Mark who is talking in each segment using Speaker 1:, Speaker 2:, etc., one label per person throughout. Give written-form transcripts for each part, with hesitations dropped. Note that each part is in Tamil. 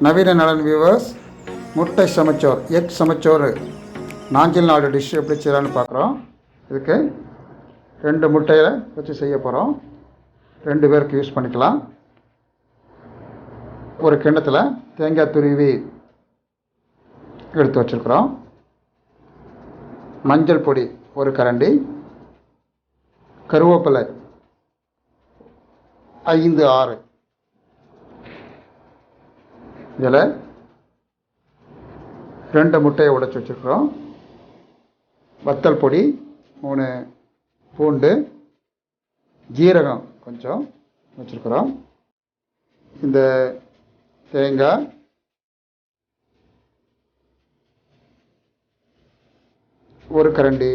Speaker 1: நவீன நலன் வியூவர்ஸ், முட்டை சமைச்சோர், எக் சமைச்சோறு நாஞ்சில் நாடு டிஷ் எப்படி செய்யலான்னு பார்க்குறோம். இதுக்கு 2 முட்டையை வச்சு செய்ய போகிறோம். 2 பேருக்கு யூஸ் பண்ணிக்கலாம். ஒரு கிண்ணத்தில் தேங்காய் துருவி எடுத்து வச்சுருக்குறோம். மஞ்சள் பொடி 1 கரண்டி, கருவேப்பிலை 5-6, இதில் 2 முட்டையை உடைச்சி வச்சுருக்குறோம். வத்தல் பொடி 3 பூண்டு, ஜீரகம் கொஞ்சம் வச்சுருக்குறோம். இந்த தேங்காய், ஒரு கரண்டி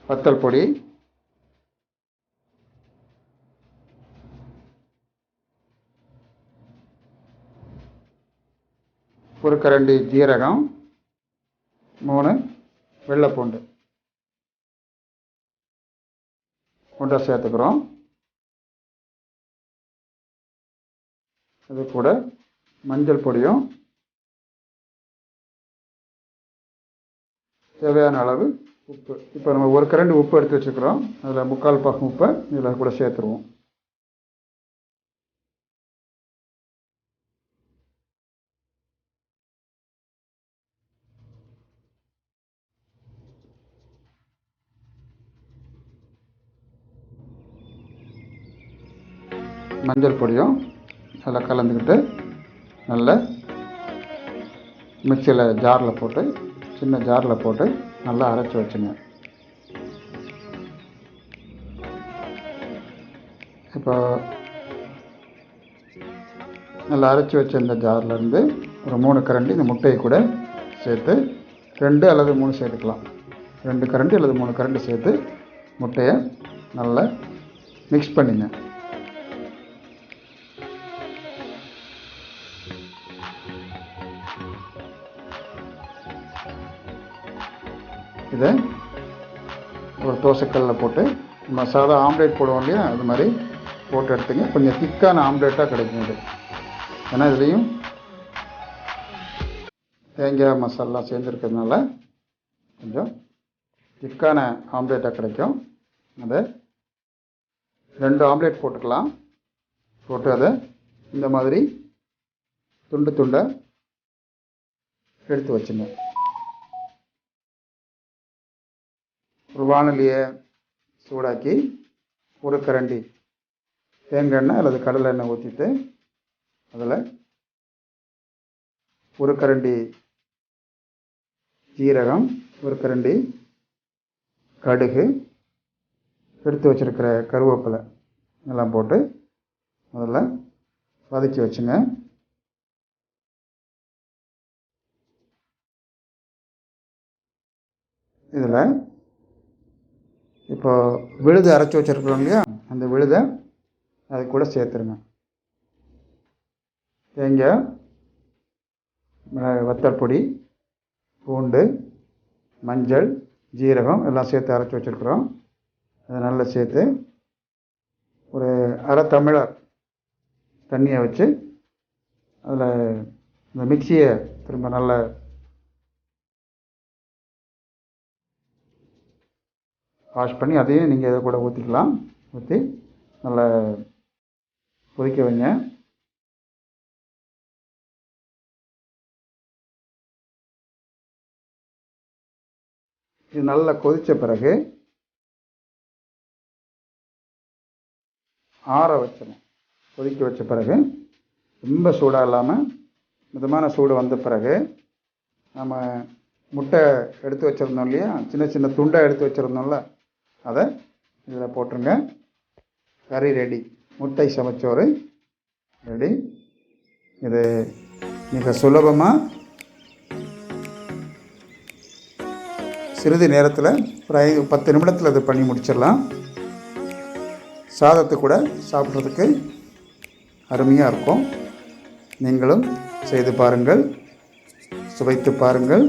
Speaker 1: வத்தல் பொடி, ஒரு கரண்டி ஜீரகம், 3 வெள்ளைப்பூண்டு ஒன்றை சேர்த்துக்கிறோம். அது கூட மஞ்சள் பொடியும் தேவையான அளவு உப்பு. இப்போ நம்ம 1 கரண்டி உப்பு எடுத்து வச்சுக்கிறோம். அதில் 3/4 பாகம் உப்பை இதில் கூட சேர்த்துருவோம். மஞ்சள் பொடியும் அதில் கலந்துக்கிட்டு நல்லா மிக்சியில் ஜாரில் போட்டு, சின்ன ஜாரில் போட்டு நல்லா அரைச்சி வச்சுங்க. இப்போ நல்லா அரைச்சி வச்ச இந்த ஜார்லேருந்து ஒரு 3 கரண்டி இந்த முட்டையை கூட சேர்த்து, 2 அல்லது 3 சேர்த்துக்கலாம். 2 கரண்டி அல்லது 3 கரண்டி சேர்த்து முட்டையை நல்லா மிக்ஸ் பண்ணிங்க. இதை ஒரு தோசைக்கல்லில் போட்டு, நம்ம சாதா ஆம்லேட் போடுவோம் இல்லையா, அது மாதிரி போட்டு எடுத்துங்க. கொஞ்சம் திக்கான ஆம்லேட்டாக கிடைக்கும் இது. ஏன்னா இதுலேயும் தேங்காய் மசாலா சேர்ந்துருக்கிறதுனால கொஞ்சம் திக்கான ஆம்லேட்டாக கிடைக்கும். அதை 2 ஆம்லேட் போட்டுக்கலாம். போட்டு அதை இந்த மாதிரி துண்டு துண்டாக எடுத்து வச்சுங்க. ஒரு வாணலியை சூடாக்கி 1 கரண்டி தேங்காய் எண்ணெய் அல்லது கடலை எண்ணெய் ஊற்றிட்டு, அதில் 1 கரண்டி ஜீரகம், 1 கரண்டி கடுகு, எடுத்து வச்சுருக்கிற கருவேப்பிலை எல்லாம் போட்டு முதல்ல வதக்கி வச்சுங்க. இதில் இப்போ விழுது அரைச்சி வச்சுருக்குறோம் இல்லையா, அந்த விழுதை அது கூட சேர்த்துருங்க. தேங்காய், வத்தல் பொடி, பூண்டு, மஞ்சள், ஜீரகம் எல்லாம் சேர்த்து அரைச்சி வச்சுருக்குறோம். அதை நல்லா சேர்த்து ஒரு அரை டம்ளர் தண்ணியை வச்சு அதில் இந்த மிக்சியை திரும்ப நல்லா வாஷ் பண்ணி அதையும் நீங்கள் இதை கூட ஊற்றிக்கலாம். ஊற்றி நல்லா கொதிக்க வைங்க. இது நல்லா கொதித்த பிறகு ஆற வச்சிடணும். கொதிக்க வச்ச பிறகு ரொம்ப சூடாக இல்லாமல் மிதமான சூடு வந்த பிறகு நம்ம முட்டை எடுத்து வச்சுருந்தோம் இல்லையா, சின்ன சின்ன துண்டாக எடுத்து வச்சுருந்தோம்ல, அதை இதில் போட்டுருங்க. கறி ரெடி. முட்டை சமைச்சோறு ரெடி. இது மிக சுலபமாக சிறிது நேரத்தில் ஒரு 10 நிமிடத்தில் இது பண்ணி முடிச்சிடலாம். சாதத்து கூட சாப்பிட்றதுக்கு அருமையாக இருக்கும். நீங்களும் செய்து பாருங்கள், சுவைத்து பாருங்கள்.